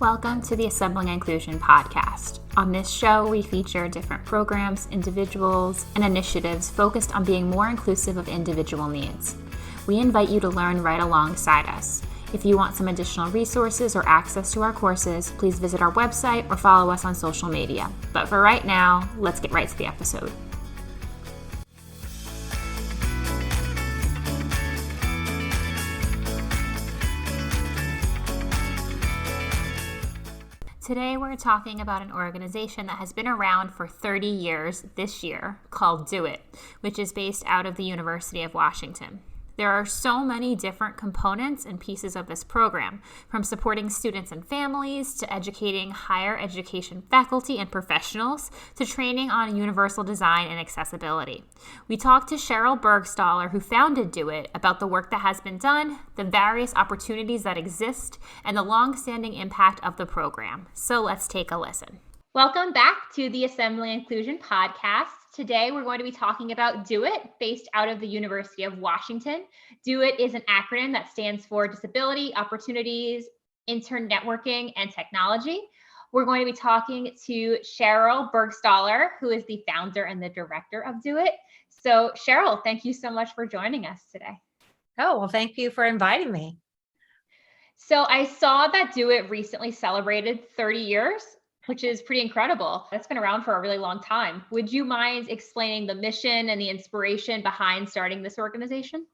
Welcome to the Assembling Inclusion podcast. On this show, we feature different programs, individuals, and initiatives focused on being more inclusive of individual needs. We invite you to learn right alongside us. If you want some additional resources or access to our courses, please visit our website or follow us on social media. But for right now, let's get right to the episode. Today we're talking about an organization that has been around for 30 years this year called Do It, which is based out of the University of Washington. There are so many different components and pieces of this program, from supporting students and families to educating higher education faculty and professionals to training on universal design and accessibility. We talked to Sheryl Burgstahler, who founded Do It, about the work that has been done, the various opportunities that exist, and the long-standing impact of the program. So let's take a listen. Welcome back to the Assembly Inclusion podcast. Today, we're going to be talking about Do It, based out of the University of Washington. Do It is an acronym that stands for Disability, Opportunities, Intern Networking, and Technology. We're going to be talking to Sheryl Burgstahler, who is the founder and the director of Do It. So Sheryl, thank you so much for joining us today. Oh, well, thank you for inviting me. So I saw that Do It recently celebrated 30 years. Which is pretty incredible. That's been around for a really long time. Would you mind explaining the mission and the inspiration behind starting this organization?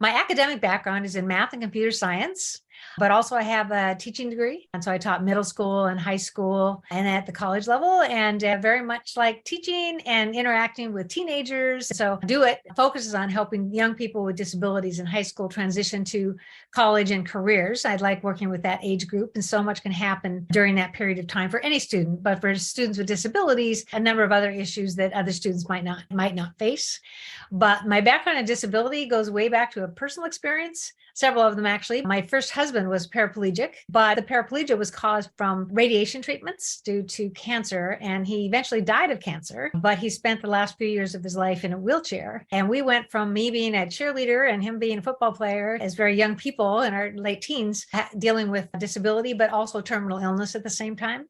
My academic background is in math and computer science, but also I have a teaching degree. And so I taught middle school and high school and at the college level, and very much like teaching and interacting with teenagers. So Do It focuses on helping young people with disabilities in high school transition to college and careers. I like working with that age group, and so much can happen during that period of time for any student, but for students with disabilities, a number of other issues that other students might not face. But my background in disability goes way back to a personal experience, several of them actually. My first husband was paraplegic, but the paraplegia was caused from radiation treatments due to cancer, and he eventually died of cancer, but he spent the last few years of his life in a wheelchair. And we went from me being a cheerleader and him being a football player as very young people in our late teens, dealing with disability, but also terminal illness at the same time.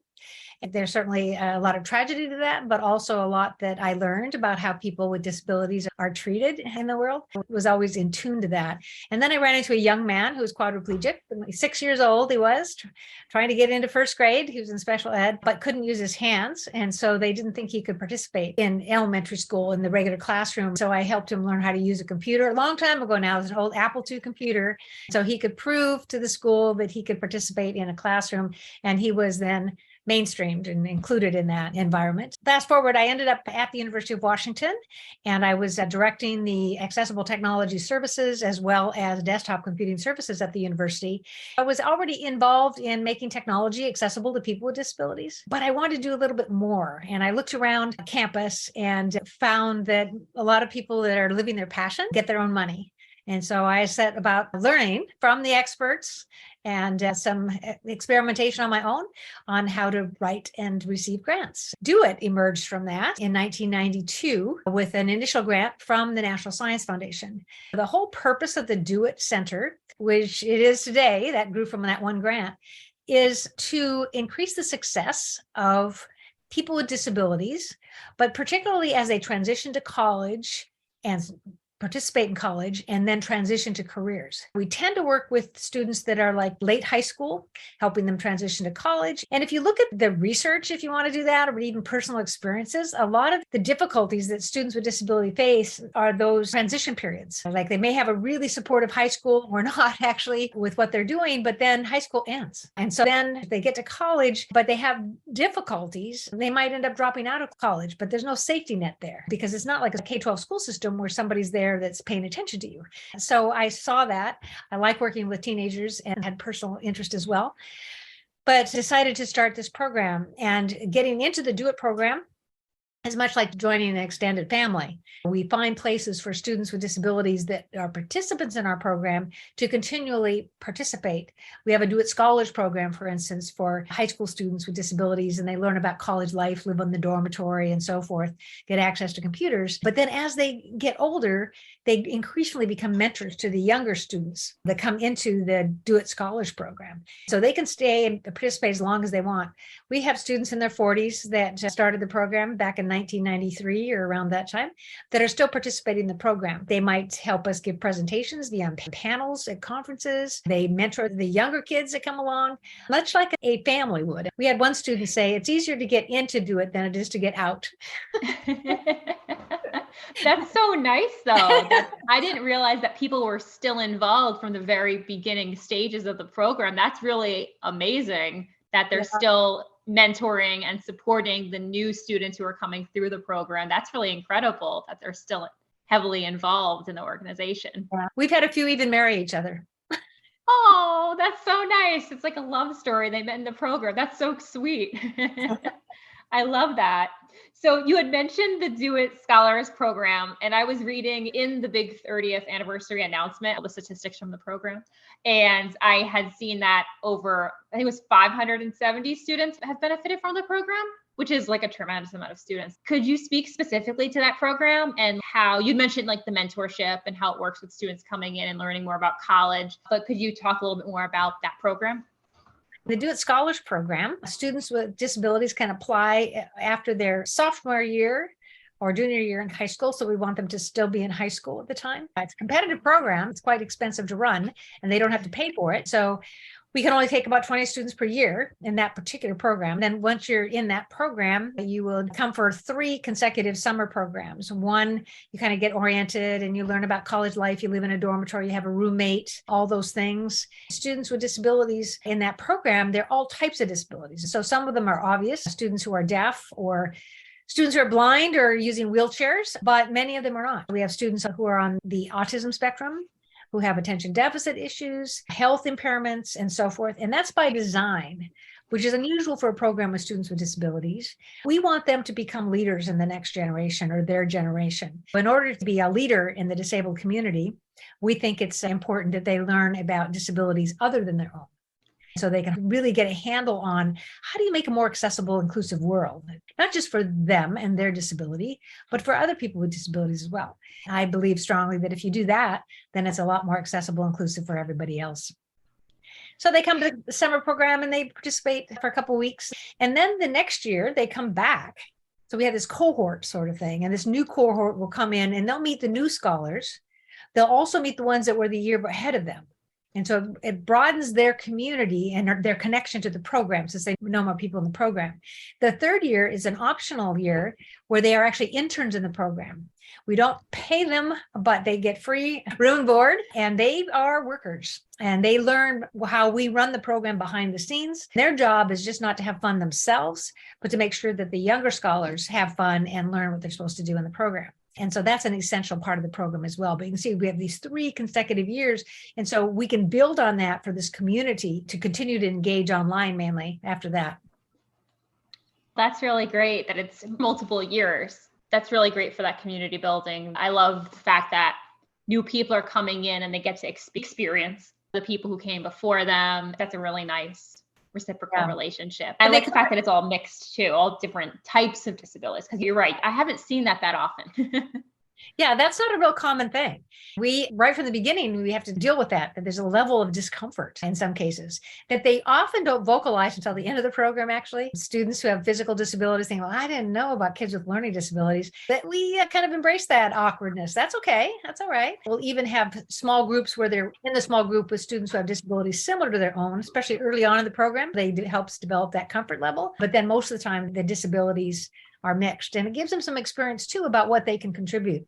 There's certainly a lot of tragedy to that, but also a lot that I learned about how people with disabilities are treated in the world. I was always in tune to that. And then I ran into a young man who was quadriplegic, 6 years old. He was trying to get into first grade. He was in special ed, but couldn't use his hands. And so they didn't think he could participate in elementary school in the regular classroom. So I helped him learn how to use a computer a long time ago now. It was an old Apple II computer. So he could prove to the school that he could participate in a classroom. And he was then mainstreamed and included in that environment. Fast forward, I ended up at the University of Washington, and I was directing the accessible technology services as well as desktop computing services at the university. I was already involved in making technology accessible to people with disabilities, but I wanted to do a little bit more. And I looked around campus and found that a lot of people that are living their passion get their own money. And so I set about learning from the experts and some experimentation on my own on how to write and receive grants. Do It emerged from that in 1992 with an initial grant from the National Science Foundation. The whole purpose of the Do It Center, which it is today, that grew from that one grant, is to increase the success of people with disabilities, but particularly as they transition to college and participate in college and then transition to careers. We tend to work with students that are like late high school, helping them transition to college. And if you look at the research, if you want to do that, or even personal experiences, a lot of the difficulties that students with disability face are those transition periods. Like they may have a really supportive high school or not actually with what they're doing, but then high school ends. And so then they get to college, but they have difficulties. They might end up dropping out of college, but there's no safety net there because it's not like a K-12 school system where somebody's there that's paying attention to you. So I saw that. I like working with teenagers and had personal interest as well, but decided to start this program. And getting into the Do It program, is much like joining an extended family. We find places for students with disabilities that are participants in our program to continually participate. We have a Do It Scholars program, for instance, for high school students with disabilities, and they learn about college life, live in the dormitory and so forth, get access to computers. But then as they get older, they increasingly become mentors to the younger students that come into the Do It Scholars program. So they can stay and participate as long as they want. We have students in their 40s that started the program back in 1993 or around that time that are still participating in the program. They might help us give presentations, be on panels at conferences. They mentor the younger kids that come along, much like a family would. We had one student say, it's easier to get into Do It than it is to get out. That's so nice, though. I didn't realize that people were still involved from the very beginning stages of the program. That's really amazing that they're still mentoring and supporting the new students who are coming through the program. That's really incredible that they're still heavily involved in the organization. Yeah. We've had a few even marry each other. Oh, that's so nice. It's like a love story. They met in the program. That's so sweet. I love that. So you had mentioned the Do It Scholars program, and I was reading in the big 30th anniversary announcement the statistics from the program, and I had seen that over, I think it was 570 students have benefited from the program, which is like a tremendous amount of students. Could you speak specifically to that program and how you mentioned like the mentorship and how it works with students coming in and learning more about college, but could you talk a little bit more about that program? The Do It Scholars program, students with disabilities can apply after their sophomore year or junior year in high school. So we want them to still be in high school at the time. It's a competitive program. It's quite expensive to run and they don't have to pay for it. So we can only take about 20 students per year in that particular program. Then once you're in that program, you will come for 3 consecutive summer programs. One, you kind of get oriented and you learn about college life. You live in a dormitory, you have a roommate, all those things. Students with disabilities in that program, they're all types of disabilities. So some of them are obvious, students who are deaf or students who are blind or using wheelchairs, but many of them are not. We have students who are on the autism spectrum, who have attention deficit issues, health impairments, and so forth. And that's by design, which is unusual for a program with students with disabilities. We want them to become leaders in the next generation or their generation. In order to be a leader in the disabled community, we think it's important that they learn about disabilities other than their own, so they can really get a handle on how do you make a more accessible, inclusive world, not just for them and their disability, but for other people with disabilities as well. I believe strongly that if you do that, then it's a lot more accessible, inclusive for everybody else. So they come to the summer program and they participate for a couple of weeks. And then the next year they come back. So we have this cohort sort of thing. And this new cohort will come in and they'll meet the new scholars. They'll also meet the ones that were the year ahead of them. And so it broadens their community and their connection to the program since they know more people in the program. The third year is an optional year where they are actually interns in the program. We don't pay them, but they get free room and board, and they are workers. And they learn how we run the program behind the scenes. Their job is just not to have fun themselves, but to make sure that the younger scholars have fun and learn what they're supposed to do in the program. And so that's an essential part of the program as well. But you can see we have these 3 consecutive years. And so we can build on that for this community to continue to engage online mainly after that. That's really great that it's multiple years. That's really great for that community building. I love the fact that new people are coming in and they get to experience the people who came before them. That's a really nice reciprocal relationship. I like the fact that it's all mixed too, all different types of disabilities, because you're right, I haven't seen that often. Yeah, that's not a real common thing. We, right from the beginning, we have to deal with that there's a level of discomfort in some cases that they often don't vocalize until the end of the program, actually. Students who have physical disabilities think, well, I didn't know about kids with learning disabilities, but we kind of embrace that awkwardness. That's okay. That's all right. We'll even have small groups where they're in the small group with students who have disabilities similar to their own, especially early on in the program. It helps develop that comfort level. But then most of the time, the disabilities are mixed, and it gives them some experience too about what they can contribute.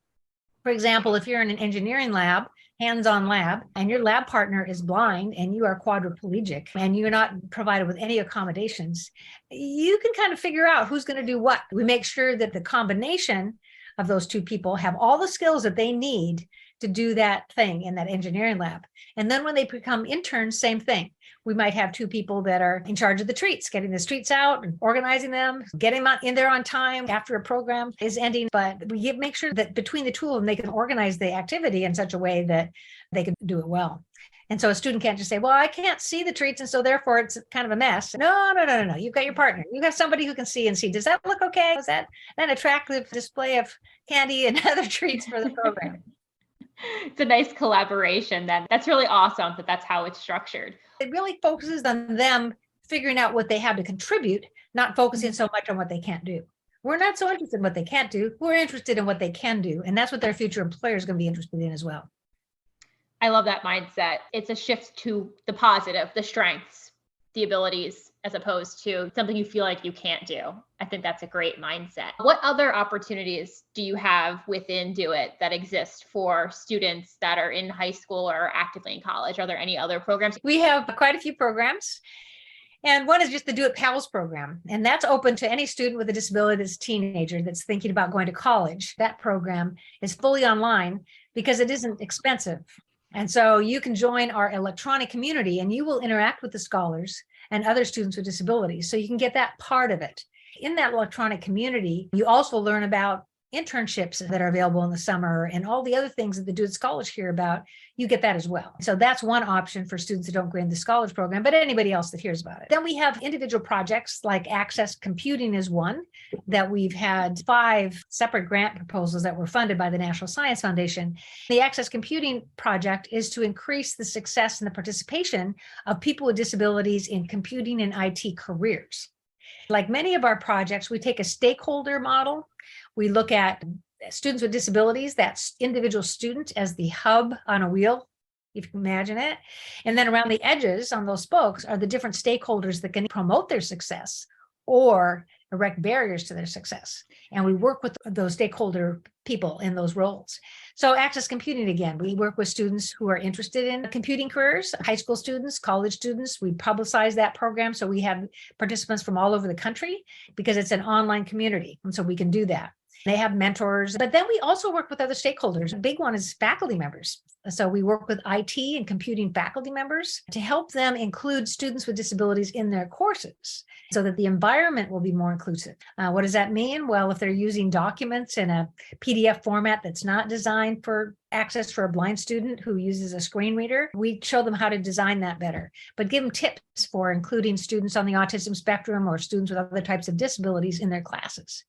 For example, if you're in an engineering lab, hands-on lab, and your lab partner is blind and you are quadriplegic and you're not provided with any accommodations, you can kind of figure out who's going to do what. We make sure that the combination of those two people have all the skills that they need to do that thing in that engineering lab. And then when they become interns, same thing. We might have 2 people that are in charge of the treats, getting the treats out and organizing them, getting them in there on time after a program is ending. But we make sure that between the 2 of them, they can organize the activity in such a way that they can do it well. And so a student can't just say, well, I can't see the treats, and so therefore it's kind of a mess. No. You've got your partner. You've got somebody who can see and see. Does that look okay? Is that an attractive display of candy and other treats for the program? It's a nice collaboration then. That's really awesome that that's how it's structured. It really focuses on them figuring out what they have to contribute, not focusing so much on what they can't do. We're not so interested in what they can't do. We're interested in what they can do. And that's what their future employer is going to be interested in as well. I love that mindset. It's a shift to the positive, the strengths, the abilities, as opposed to something you feel like you can't do. I think that's a great mindset. What other opportunities do you have within Do It that exist for students that are in high school or actively in college? Are there any other programs? We have quite a few programs. And one is just the Do It Pals program. And that's open to any student with a disability that's a teenager that's thinking about going to college. That program is fully online because it isn't expensive. And so you can join our electronic community and you will interact with the scholars and other students with disabilities. So you can get that part of it. In that electronic community, you also learn about internships that are available in the summer and all the other things that the Do It Scholars hear about. You get that as well. So that's one option for students that don't go in the scholars program, but anybody else that hears about it. Then we have individual projects like Access Computing is one that we've had 5 separate grant proposals that were funded by the National Science Foundation. The Access Computing project is to increase the success and the participation of people with disabilities in computing and IT careers. Like many of our projects, we take a stakeholder model. We look at students with disabilities, that individual student as the hub on a wheel, if you can imagine it. And then around the edges on those spokes are the different stakeholders that can promote their success or erect barriers to their success. And we work with those stakeholder people in those roles. So Access Computing, again, we work with students who are interested in computing careers, high school students, college students. We publicize that program. So we have participants from all over the country because it's an online community. And so we can do that. They have mentors, but then we also work with other stakeholders. A big one is faculty members. So we work with IT and computing faculty members to help them include students with disabilities in their courses so that the environment will be more inclusive. What does that mean? Well, if they're using documents in a PDF format that's not designed for access for a blind student who uses a screen reader, we show them how to design that better, but give them tips for including students on the autism spectrum or students with other types of disabilities in their classes.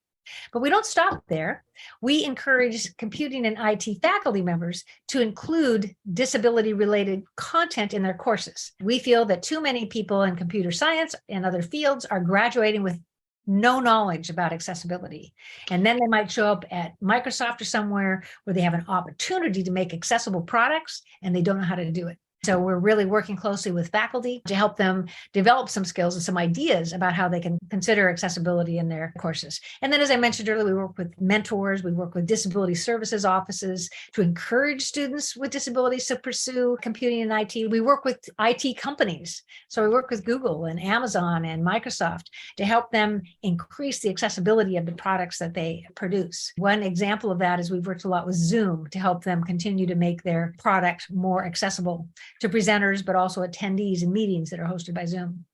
But we don't stop there. We encourage computing and IT faculty members to include disability-related content in their courses. We feel that too many people in computer science and other fields are graduating with no knowledge about accessibility. And then they might show up at Microsoft or somewhere where they have an opportunity to make accessible products and they don't know how to do it. So we're really working closely with faculty to help them develop some skills and some ideas about how they can consider accessibility in their courses. And then, as I mentioned earlier, we work with mentors, we work with disability services offices to encourage students with disabilities to pursue computing and IT. We work with IT companies. So we work with Google and Amazon and Microsoft to help them increase the accessibility of the products that they produce. One example of that is we've worked a lot with Zoom to help them continue to make their product more accessible to presenters, but also attendees and meetings that are hosted by Zoom.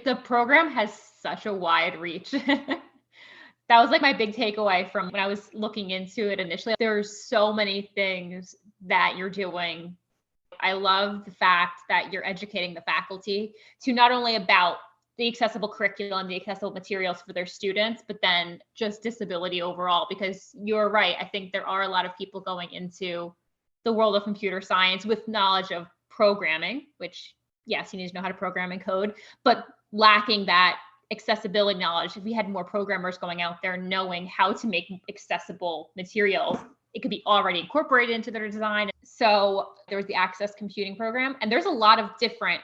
The program has such a wide reach. That was like my big takeaway from when I was looking into it initially. There's so many things that you're doing. I love the fact that you're educating the faculty to not only about the accessible curriculum, the accessible materials for their students, but then just disability overall, because you're right. I think there are a lot of people going into the world of computer science with knowledge of programming, which, yes, you need to know how to program and code, but lacking that accessibility knowledge. If we had more programmers going out there knowing how to make accessible materials, it could be already incorporated into their design. So there was the Access Computing program, and there's a lot of different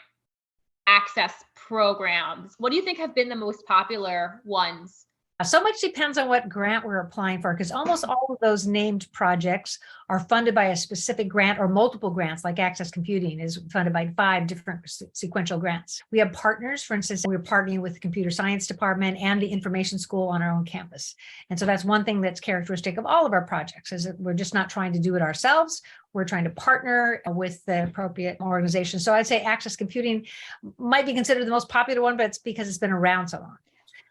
access programs. What do you think have been the most popular ones So much depends on what grant we're applying for, because almost all of those named projects are funded by a specific grant or multiple grants, like Access Computing is funded by 5 different sequential grants. We have partners. For instance, we're partnering with the Computer Science Department and the Information School on our own campus. And so that's one thing that's characteristic of all of our projects, is that we're just not trying to do it ourselves. We're trying to partner with the appropriate organization. So I'd say Access Computing might be considered the most popular one, but it's because it's been around so long.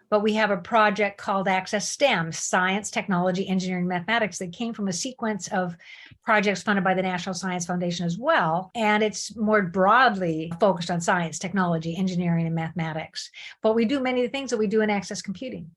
But we have a project called Access STEM, Science, Technology, Engineering, Mathematics, that came from a sequence of projects funded by the National Science Foundation as well. And it's more broadly focused on science, technology, engineering, and mathematics. But we do many of the things that we do in Access Computing.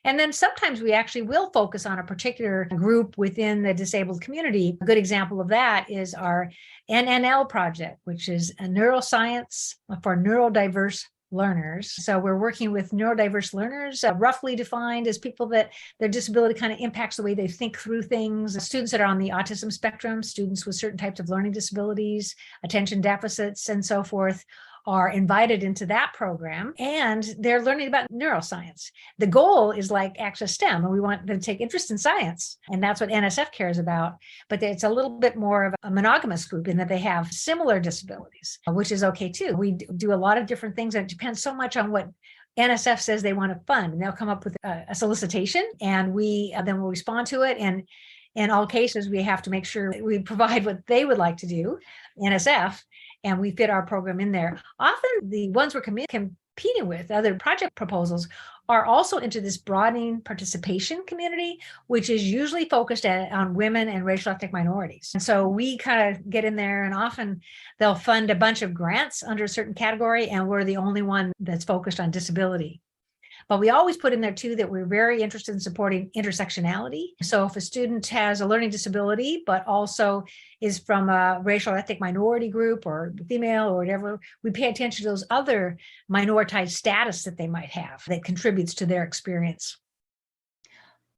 And then sometimes we actually will focus on a particular group within the disabled community. A good example of that is our NNL project, which is a neuroscience for neurodiverse learners. So we're working with neurodiverse learners, roughly defined as people that their disability kind of impacts the way they think through things. Students that are on the autism spectrum, students with certain types of learning disabilities, attention deficits, and so forth, are invited into that program, and they're learning about neuroscience. The goal is like Access STEM, and we want them to take interest in science, and that's what NSF cares about. But it's a little bit more of a monogamous group in that they have similar disabilities, which is okay too. We do a lot of different things, and it depends so much on what NSF says they want to fund. And they'll come up with a solicitation, and we then will respond to it. And in all cases, we have to make sure we provide what they would like to do, NSF, and we fit our program in there. Often the ones we're competing with, other project proposals, are also into this broadening participation community, which is usually focused on women and racial ethnic minorities. And so we kind of get in there, and often they'll fund a bunch of grants under a certain category, and we're the only one that's focused on disability. But we always put in there too that we're very interested in supporting intersectionality. So if a student has a learning disability, but also is from a racial ethnic minority group or female or whatever, we pay attention to those other minoritized status that they might have that contributes to their experience.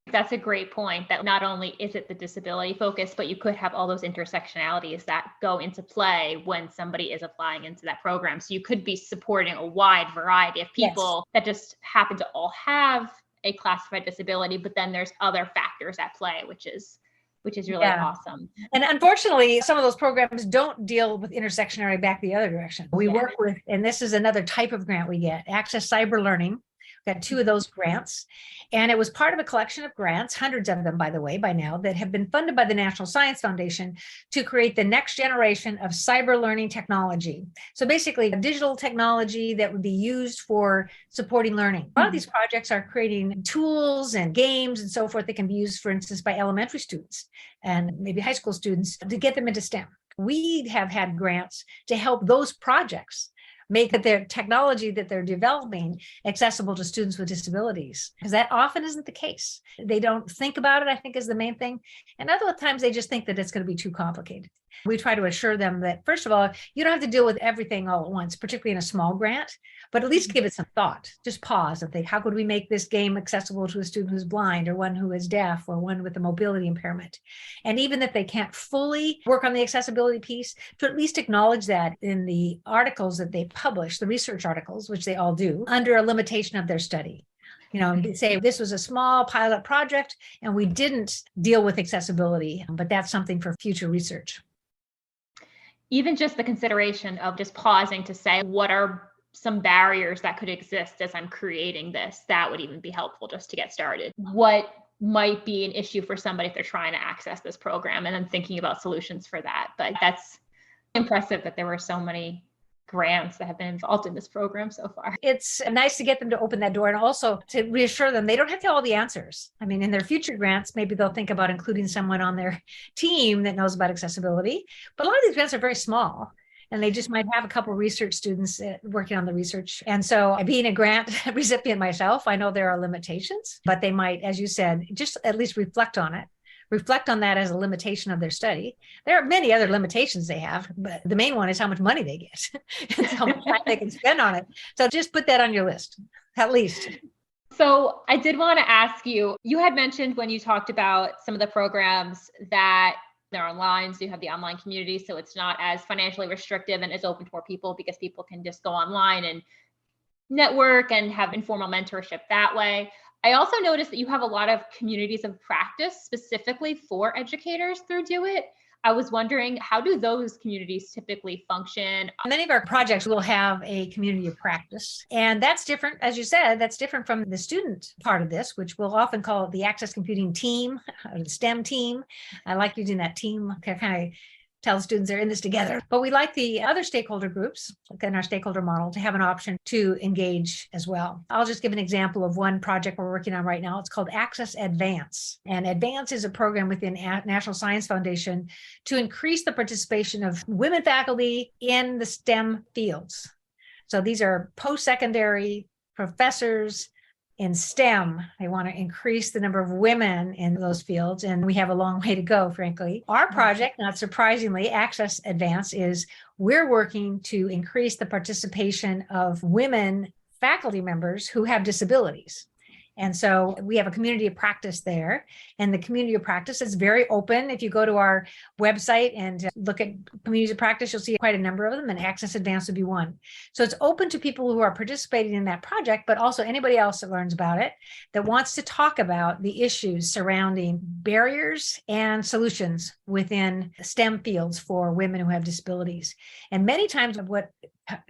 That's a great point, that not only is it the disability focus, but you could have all those intersectionalities that go into play when somebody is applying into that program. So you could be supporting a wide variety of people that just happen to all have a classified disability, but then there's other factors at play, which is really awesome. And unfortunately, some of those programs don't deal with intersectionality back the other direction. We work with, and this is another type of grant we get, Access Cyber Learning. Got 2 of those grants, and it was part of a collection of grants, hundreds of them, by the way, by now, that have been funded by the National Science Foundation to create the next generation of cyber learning technology. So basically, digital technology that would be used for supporting learning. A lot of these projects are creating tools and games and so forth that can be used, for instance, by elementary students and maybe high school students to get them into STEM. We have had grants to help those projects make their technology that they're developing accessible to students with disabilities, because that often isn't the case. They don't think about it, I think, is the main thing. And other times they just think that it's going to be too complicated. We try to assure them that, first of all, you don't have to deal with everything all at once, particularly in a small grant, but at least give it some thought. Just pause and think, how could we make this game accessible to a student who's blind, or one who is deaf, or one with a mobility impairment? And even if they can't fully work on the accessibility piece, to at least acknowledge that in the articles that they publish, the research articles, which they all do, under a limitation of their study. And say this was a small pilot project and we didn't deal with accessibility, but that's something for future research. Even just the consideration of just pausing to say, what are some barriers that could exist as I'm creating this? That would even be helpful just to get started. What might be an issue for somebody if they're trying to access this program, and then thinking about solutions for that. But that's impressive that there were so many grants that have been involved in this program so far. It's nice to get them to open that door, and also to reassure them they don't have to have all the answers. I mean, in their future grants, maybe they'll think about including someone on their team that knows about accessibility. But a lot of these grants are very small, and they just might have a couple of research students working on the research. And so being a grant recipient myself, I know there are limitations, but they might, as you said, just at least reflect on it. Reflect on that as a limitation of their study. There are many other limitations they have, but the main one is how much money they get and how much time they can spend on it. So just put that on your list, at least. So I did want to ask you, you had mentioned when you talked about some of the programs that they're online, so you have the online community, so it's not as financially restrictive and is open for people because people can just go online and network and have informal mentorship that way. I also noticed that you have a lot of communities of practice specifically for educators through Do It. I was wondering, how do those communities typically function? Many of our projects will have a community of practice. And that's different, as you said, that's different from the student part of this, which we'll often call the Access Computing team, or the STEM team. I like using that team to kind of tell the students they're in this together. But we like the other stakeholder groups in our stakeholder model to have an option to engage as well. I'll just give an example of one project we're working on right now. It's called Access Advance. And Advance is a program within National Science Foundation to increase the participation of women faculty in the STEM fields. So these are post-secondary professors in STEM. They want to increase the number of women in those fields, and we have a long way to go, frankly. Our project, not surprisingly, Access Advance, is we're working to increase the participation of women faculty members who have disabilities. And so we have a community of practice there, and the community of practice is very open. If you go to our website and look at communities of practice, you'll see quite a number of them, and Access Advance would be one. So it's open to people who are participating in that project, but also anybody else that learns about it, that wants to talk about the issues surrounding barriers and solutions within STEM fields for women who have disabilities. And many times what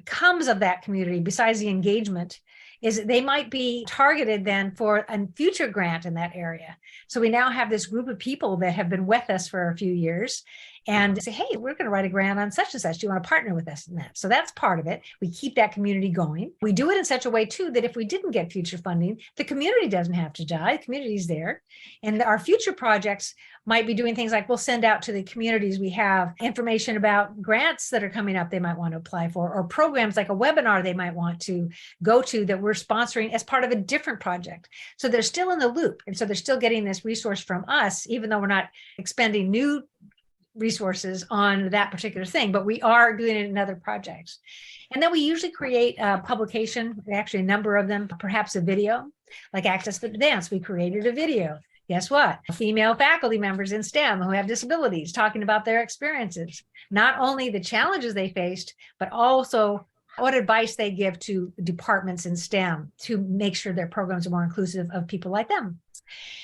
comes of that community, besides the engagement, is they might be targeted then for a future grant in that area. So we now have this group of people that have been with us for a few years and say, hey, we're going to write a grant on such and such. Do you want to partner with us in that? So that's part of it. We keep that community going. We do it in such a way, too, that if we didn't get future funding, the community doesn't have to die. The community's there. And our future projects might be doing things like we'll send out to the communities we have information about grants that are coming up they might want to apply for, or programs like a webinar they might want to go to that we're sponsoring as part of a different project. So they're still in the loop. And so they're still getting this resource from us, even though we're not expending new resources on that particular thing, but we are doing it in other projects. And then we usually create a publication, actually a number of them, perhaps a video, like Access Advance. We created a video. Guess what? Female faculty members in STEM who have disabilities talking about their experiences, not only the challenges they faced, but also what advice they give to departments in STEM to make sure their programs are more inclusive of people like them.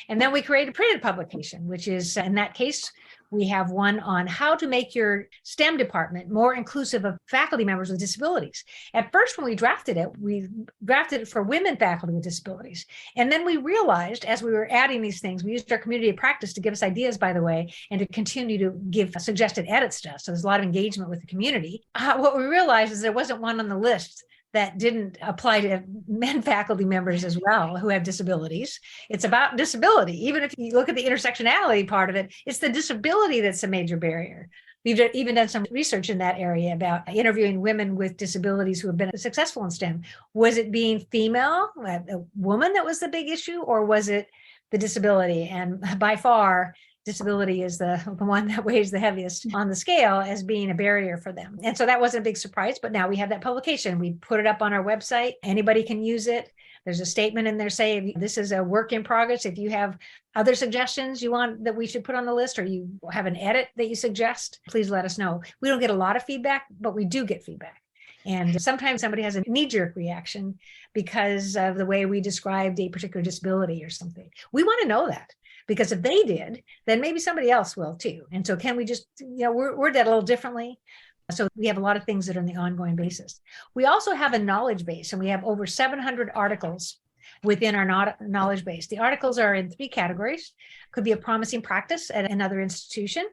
And then we create a printed publication, which is, in that case, we have one on how to make your STEM department more inclusive of faculty members with disabilities. At first, when we drafted it for women faculty with disabilities. And then we realized as we were adding these things, we used our community of practice to give us ideas, by the way, and to continue to give suggested edits to us. So there's a lot of engagement with the community. What we realized is there wasn't one on the list that didn't apply to men faculty members as well who have disabilities. It's about disability. Even if you look at the intersectionality part of it, it's the disability that's a major barrier. We've even done some research in that area about interviewing women with disabilities who have been successful in STEM. Was it being female, a woman, that was the big issue, or was it the disability? And by far, disability is the one that weighs the heaviest on the scale as being a barrier for them. And so that wasn't a big surprise, but now we have that publication. We put it up on our website. Anybody can use it. There's a statement in there saying this is a work in progress. If you have other suggestions you want that we should put on the list, or you have an edit that you suggest, please let us know. We don't get a lot of feedback, but we do get feedback. And sometimes somebody has a knee-jerk reaction because of the way we described a particular disability or something. We want to know that. Because if they did, then maybe somebody else will too. And so can we just, word that a little differently? So we have a lot of things that are on the ongoing basis. We also have a knowledge base, and we have over 700 articles within our knowledge base. The articles are in 3 categories. Could be a promising practice at another institution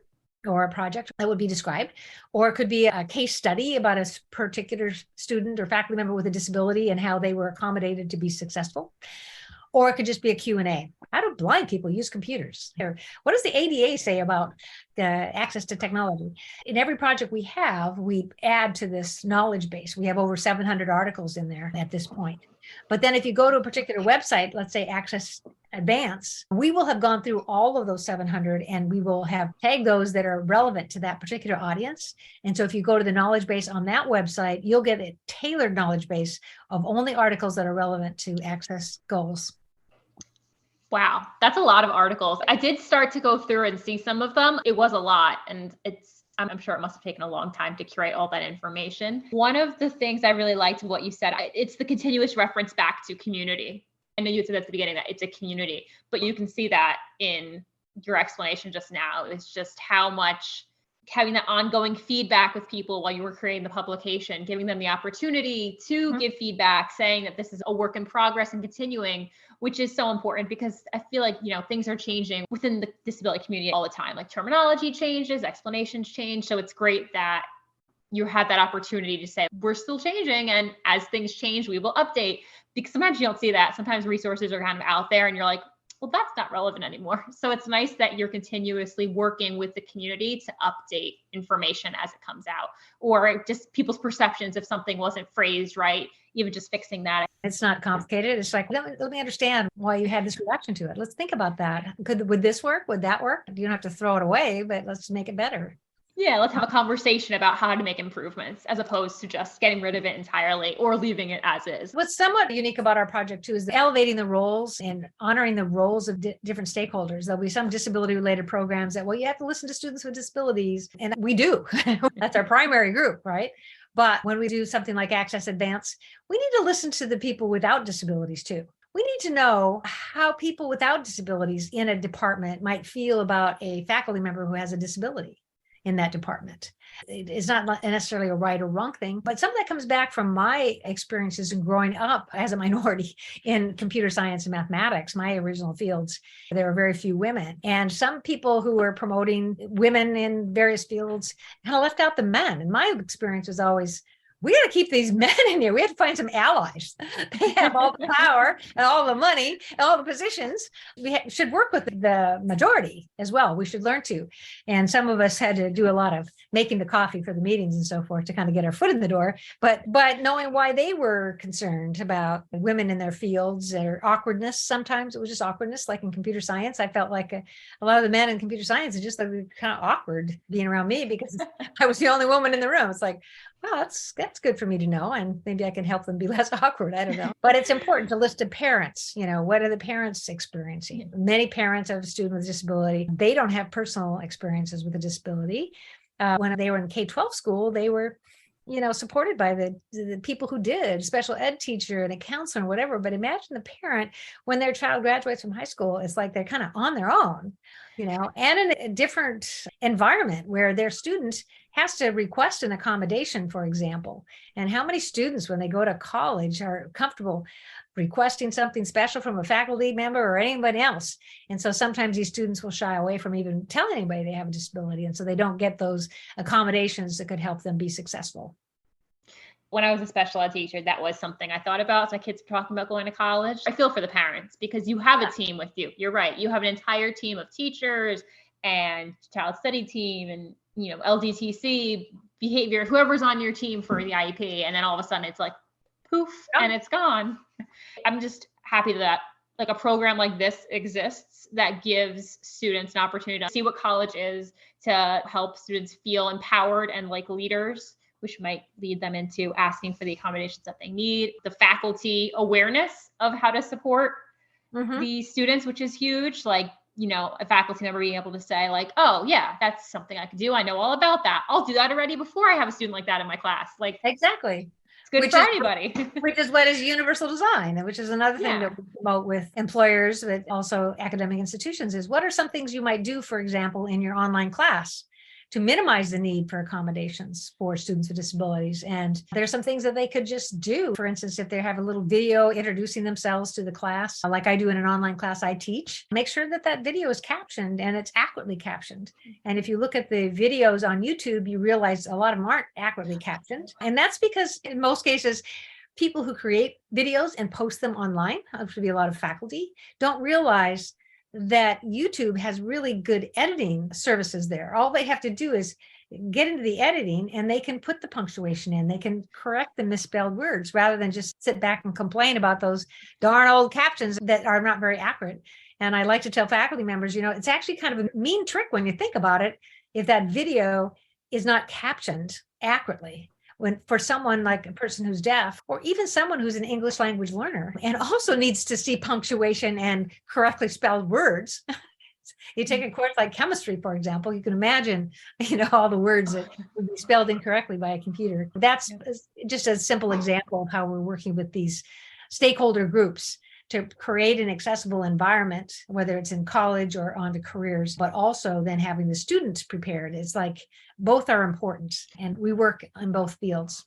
or a project that would be described, or it could be a case study about a particular student or faculty member with a disability and how they were accommodated to be successul. Or it could just be a Q&A. How do blind people use computers? Or what does the ADA say about access to technology? In every project we have, we add to this knowledge base. We have over 700 articles in there at this point. But then if you go to a particular website, let's say Access Advance, we will have gone through all of those 700, and we will have tagged those that are relevant to that particular audience. And so if you go to the knowledge base on that website, you'll get a tailored knowledge base of only articles that are relevant to access goals. Wow, that's a lot of articles. I did start to go through and see some of them. It was a lot, and I'm sure it must have taken a long time to curate all that information. One of the things I really liked what you said, it's the continuous reference back to community I know you said at the beginning that it's a community, but you can see that in your explanation just now. It's just how much having that ongoing feedback with people while you were creating the publication, giving them the opportunity to give feedback, saying that this is a work in progress and continuing, which is so important because I feel like, things are changing within the disability community all the time. Like terminology changes, explanations change. So it's great that you had that opportunity to say, we're still changing. And as things change, we will update, because sometimes you don't see that. Sometimes resources are kind of out there and you're like, well, that's not relevant anymore. So it's nice that you're continuously working with the community to update information as it comes out, or just people's perceptions if something wasn't phrased right, even just fixing that. It's not complicated. It's like, let me understand why you had this reaction to it. Let's think about that. Would this work? Would that work? You don't have to throw it away, but let's make it better. Yeah, let's have a conversation about how to make improvements as opposed to just getting rid of it entirely or leaving it as is. What's somewhat unique about our project too is elevating the roles and honoring the roles of different stakeholders. There'll be some disability related programs that, you have to listen to students with disabilities. And we do. That's our primary group, right? But when we do something like Access Advance, we need to listen to the people without disabilities too. We need to know how people without disabilities in a department might feel about a faculty member who has a disability in that department. It's not necessarily a right or wrong thing, but some of that comes back from my experiences in growing up as a minority in computer science and mathematics, my original fields. There were very few women. And some people who were promoting women in various fields kind of left out the men. And my experience was always, we got to keep these men in here. We have to find some allies. They have all the power and all the money and all the positions. We should work with the majority as well. We should learn to. And some of us had to do a lot of making the coffee for the meetings and so forth to kind of get our foot in the door. But knowing why they were concerned about women in their fields or awkwardness, sometimes it was just awkwardness. Like in computer science, I felt like a lot of the men in computer science are just like kind of awkward being around me because I was the only woman in the room. It's like, well, that's good for me to know. And maybe I can help them be less awkward. I don't know. But it's important to listen to parents. What are the parents experiencing? Many parents of a student with a disability, they don't have personal experiences with a disability. When they were in K-12 school, they were, supported by the people who did, special ed teacher and a counselor and whatever. But imagine the parent when their child graduates from high school, it's like they're kind of on their own, and in a different environment where their student has to request an accommodation, for example. And how many students, when they go to college, are comfortable requesting something special from a faculty member or anybody else? And so sometimes these students will shy away from even telling anybody they have a disability. And so they don't get those accommodations that could help them be successful. When I was a special ed teacher, that was something I thought about as my kids were talking about going to college. I feel for the parents because you have a team with you. You're right. You have an entire team of teachers and child study team and LDTC, behavior, whoever's on your team for the IEP. And then all of a sudden it's like, poof, and it's gone. I'm just happy that like a program like this exists that gives students an opportunity to see what college is, to help students feel empowered and like leaders, which might lead them into asking for the accommodations that they need. The faculty awareness of how to support the students, which is huge. Like, a faculty member being able to say like, oh yeah, that's something I could do. I know all about that. I'll do that already before I have a student like that in my class. Like, exactly. It's good for anybody. Which is what is universal design, which is another thing that we promote with employers, but also academic institutions, is what are some things you might do, for example, in your online class to minimize the need for accommodations for students with disabilities. And there's some things that they could just do. For instance, if they have a little video introducing themselves to the class, like I do in an online class I teach, make sure that that video is captioned and it's accurately captioned. And if you look at the videos on YouTube, you realize a lot of them aren't accurately captioned. And that's because in most cases, people who create videos and post them online, which would be a lot of faculty, don't realize that YouTube has really good editing services there. All they have to do is get into the editing and they can put the punctuation in. They can correct the misspelled words rather than just sit back and complain about those darn old captions that are not very accurate. And I like to tell faculty members, it's actually kind of a mean trick when you think about it, if that video is not captioned accurately. When for someone like a person who's deaf, or even someone who's an English language learner and also needs to see punctuation and correctly spelled words. You take a course like chemistry, for example, you can imagine, all the words that would be spelled incorrectly by a computer. That's just a simple example of how we're working with these stakeholder groups to create an accessible environment, whether it's in college or onto careers, but also then having the students prepared. It's like both are important, and we work in both fields.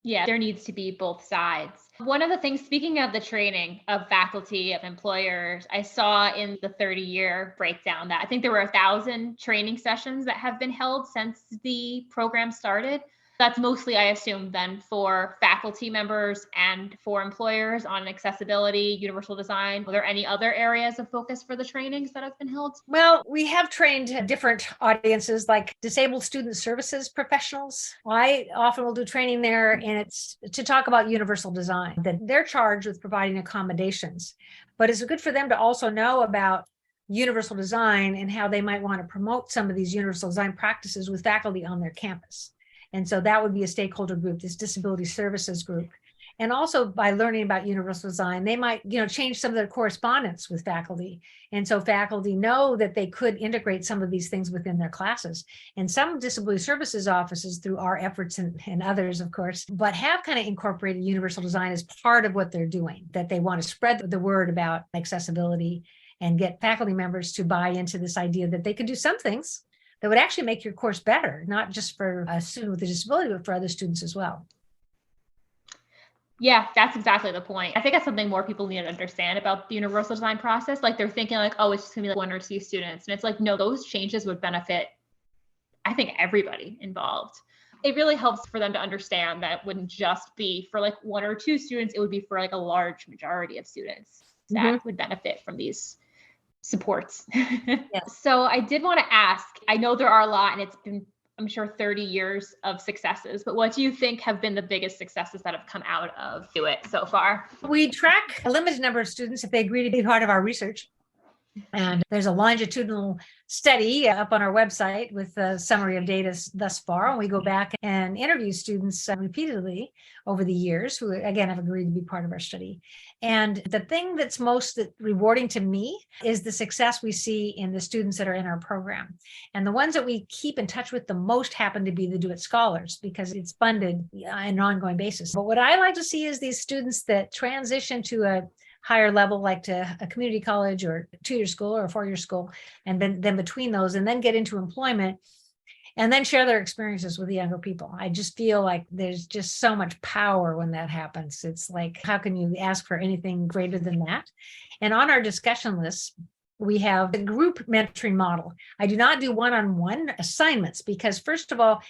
Yeah, there needs to be both sides. One of the things, speaking of the training of faculty, of employers, I saw in the 30-year breakdown that I think there were 1,000 training sessions that have been held since the program started. That's mostly, I assume, then for faculty members and for employers on accessibility, universal design. Are there any other areas of focus for the trainings that have been held? Well, we have trained different audiences like disabled student services professionals. I often will do training there, and it's to talk about universal design, that they're charged with providing accommodations. But it's good for them to also know about universal design and how they might want to promote some of these universal design practices with faculty on their campus. And so that would be a stakeholder group, this disability services group. And also by learning about universal design, they might, change some of their correspondence with faculty. And so faculty know that they could integrate some of these things within their classes. And some disability services offices, through our efforts and others, of course, but have kind of incorporated universal design as part of what they're doing, that they want to spread the word about accessibility and get faculty members to buy into this idea that they could do some things that would actually make your course better, not just for a student with a disability, but for other students as well. Yeah, that's exactly the point. I think that's something more people need to understand about the universal design process. Like they're thinking like, oh, it's just gonna be like 1 or 2 students. And it's like, no, those changes would benefit, I think, everybody involved. It really helps for them to understand that it wouldn't just be for like 1 or 2 students, it would be for like a large majority of students that would benefit from these supports. Yes. So I did want to ask, I know there are a lot, and it's been, I'm sure, 30 years of successes, but what do you think have been the biggest successes that have come out of Do It so far? We track a limited number of students if they agree to be part of our research. And there's a longitudinal study up on our website with a summary of data thus far. And we go back and interview students repeatedly over the years who, again, have agreed to be part of our study. And the thing that's most rewarding to me is the success we see in the students that are in our program. And the ones that we keep in touch with the most happen to be the Do It Scholars, because it's funded on an ongoing basis. But what I like to see is these students that transition to a higher level, like to a community college or 2-year school or a 4-year school, and then between those, and then get into employment, and then share their experiences with the younger people. I just feel like there's just so much power when that happens. It's like, how can you ask for anything greater than that? And on our discussion list, we have the group mentoring model. I do not do one-on-one assignments because, first of all,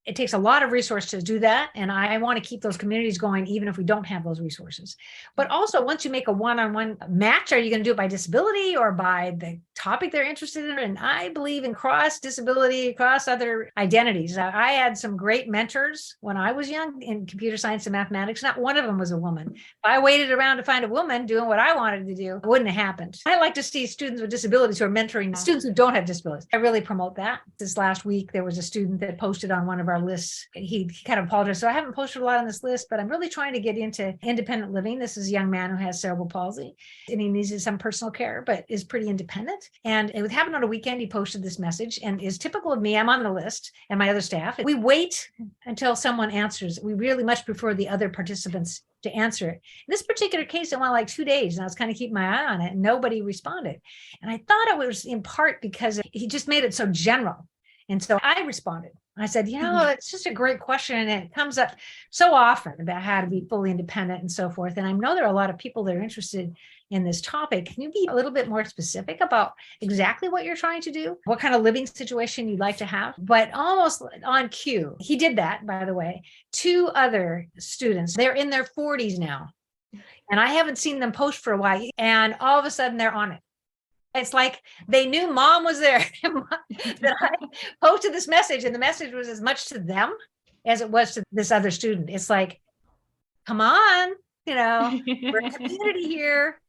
it takes a lot of resources to do that. And I want to keep those communities going, even if we don't have those resources. But also, once you make a one-on-one match, are you going to do it by disability or by the topic they're interested in? And I believe in cross disability, cross other identities. I had some great mentors when I was young in computer science and mathematics. Not one of them was a woman. If I waited around to find a woman doing what I wanted to do, it wouldn't have happened. I like to see students with disabilities who are mentoring students who don't have disabilities. I really promote that. This last week, there was a student that posted on one of our lists. He kind of apologized. So I haven't posted a lot on this list, but I'm really trying to get into independent living. This is a young man who has cerebral palsy and he needs some personal care, but is pretty independent. And it happened on a weekend. He posted this message and is typical of me. I'm on the list and my other staff. We wait until someone answers. We really much prefer the other participants to answer it. In this particular case, it went like 2 days and I was kind of keeping my eye on it and nobody responded. And I thought it was in part because he just made it so general. And so I responded. I said, it's just a great question. And it comes up so often about how to be fully independent and so forth. And I know there are a lot of people that are interested in this topic. Can you be a little bit more specific about exactly what you're trying to do? What kind of living situation you'd like to have? But almost on cue, he did that, by the way. 2 other students, they're in their 40s now. And I haven't seen them post for a while. And all of a sudden they're on it. It's like they knew mom was there that I posted this message, and the message was as much to them as it was to this other student. It's like, come on, we're a community here.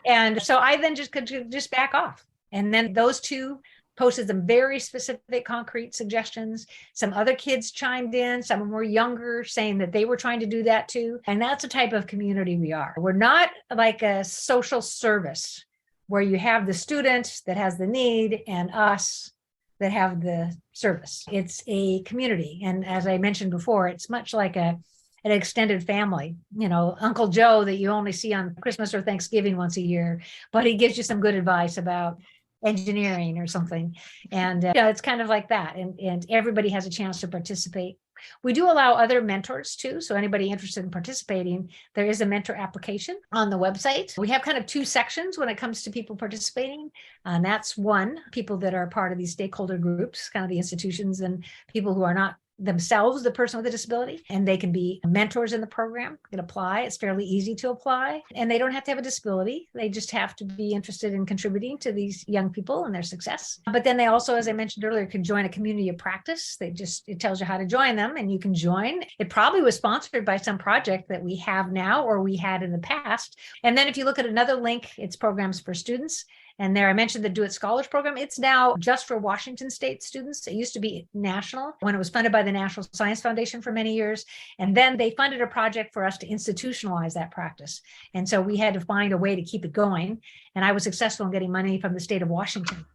And so I then could just back off. And then those 2 posted some very specific, concrete suggestions. Some other kids chimed in. Some were younger, saying that they were trying to do that too. And that's the type of community we are. We're not like a social service where you have the student that has the need and us that have the service. It's a community. And as I mentioned before, it's much like a an extended family, Uncle Joe that you only see on Christmas or Thanksgiving once a year, but he gives you some good advice about engineering or something. And it's kind of like that. And everybody has a chance to participate. We do allow other mentors too. So anybody interested in participating, there is a mentor application on the website. We have kind of two sections when it comes to people participating. And that's one, people that are part of these stakeholder groups, kind of the institutions and people who are not themselves the person with a disability, and they can be mentors in the program, can apply. It's fairly easy to apply, and they don't have to have a disability. They just have to be interested in contributing to these young people and their success. But then they also, as I mentioned earlier, can join a community of practice. It tells you how to join them, and you can join. It probably was sponsored by some project that we have now or we had in the past. And then if you look at another link, it's programs for students. And there I mentioned the Do It Scholars Program. It's now just for Washington State students. It used to be national when it was funded by the National Science Foundation for many years. And then they funded a project for us to institutionalize that practice. And so we had to find a way to keep it going. And I was successful in getting money from the state of Washington.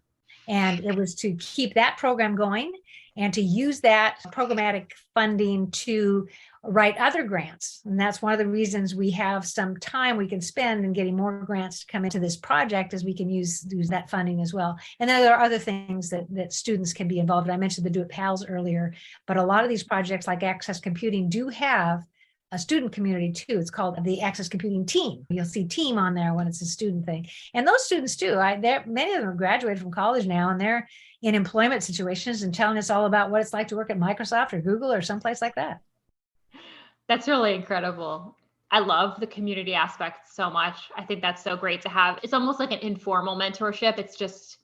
And it was to keep that program going and to use that programmatic funding to write other grants. And that's one of the reasons we have some time we can spend in getting more grants to come into this project, as we can use that funding as well. And then there are other things that students can be involved in. I mentioned the Do It Pals earlier, but a lot of these projects like Access Computing do have a student community too. It's called the Access Computing Team. You'll see team on there when it's a student thing. And those students too, many of them have graduated from college now, and they're in employment situations and telling us all about what it's like to work at Microsoft or Google or someplace like that. That's really incredible. I love the community aspect so much. I think that's so great to have. It's almost like an informal mentorship. It's just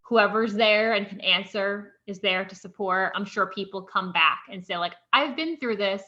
whoever's there and can answer is there to support. I'm sure people come back and say, like, I've been through this,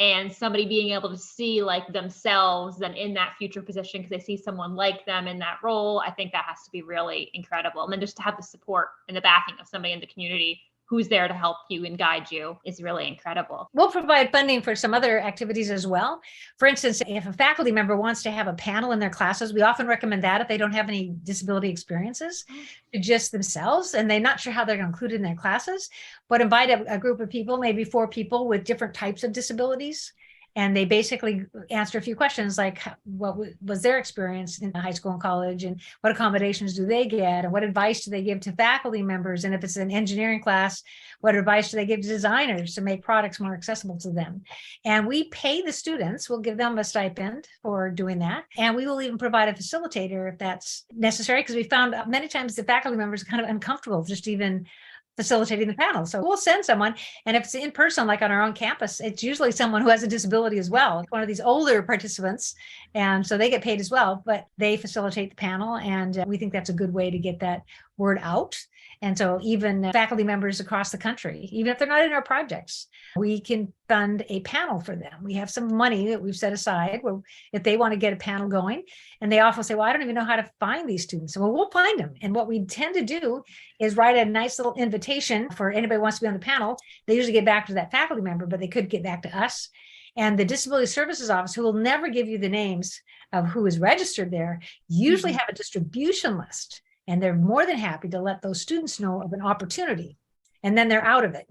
and somebody being able to see like themselves then in that future position because they see someone like them in that role. I think that has to be really incredible. And then just to have the support and the backing of somebody in the community who's there to help you and guide you is really incredible. We'll provide funding for some other activities as well. For instance, if a faculty member wants to have a panel in their classes, we often recommend that if they don't have any disability experiences, to just themselves, and they're not sure how they're going to include it in their classes, but invite a group of people, maybe 4 people with different types of disabilities. And they basically answer a few questions like, what was their experience in high school and college, and what accommodations do they get, and what advice do they give to faculty members? And if it's an engineering class, what advice do they give to designers to make products more accessible to them? And we pay the students, we'll give them a stipend for doing that. And we will even provide a facilitator if that's necessary, because we found many times the faculty members are kind of uncomfortable just even facilitating the panel. So we'll send someone. And if it's in person, like on our own campus, it's usually someone who has a disability as well. It's one of these older participants. And so they get paid as well, but they facilitate the panel. And we think that's a good way to get that word out. And so even faculty members across the country, even if they're not in our projects, we can fund a panel for them. We have some money that we've set aside where if they want to get a panel going, and they often say, well, I don't even know how to find these students. So, well, we'll find them. And what we tend to do is write a nice little invitation for anybody who wants to be on the panel. They usually get back to that faculty member, but they could get back to us. And the Disability Services Office, who will never give you the names of who is registered there, usually have a distribution list. And they're more than happy to let those students know of an opportunity. And then they're out of it.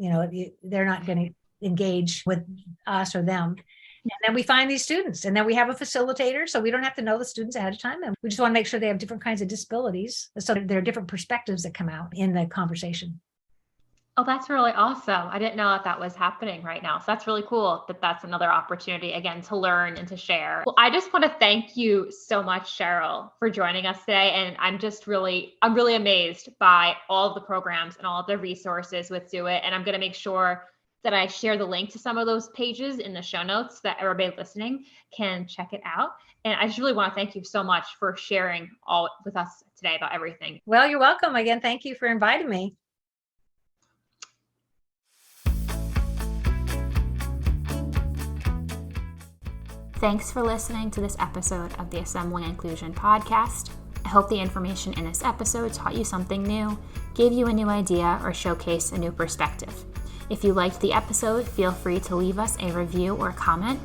They're not going to engage with us or them. And then we find these students, and then we have a facilitator. So we don't have to know the students ahead of time. And we just want to make sure they have different kinds of disabilities. So there are different perspectives that come out in the conversation. Oh, that's really awesome. I didn't know that was happening right now. So that's really cool that that's another opportunity, again, to learn and to share. Well, I just want to thank you so much, Sheryl, for joining us today. And I'm really amazed by all of the programs and all of the resources with Do It. And I'm going to make sure that I share the link to some of those pages in the show notes so that everybody listening can check it out. And I just really want to thank you so much for sharing all with us today about everything. Well, you're welcome. Again, thank you for inviting me. Thanks for listening to this episode of the Assembling Inclusion podcast. I hope the information in this episode taught you something new, gave you a new idea, or showcased a new perspective. If you liked the episode, feel free to leave us a review or comment.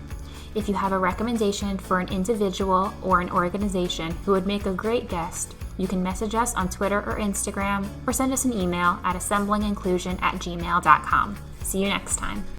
If you have a recommendation for an individual or an organization who would make a great guest, you can message us on Twitter or Instagram, or send us an email at assemblinginclusion@gmail.com. See you next time.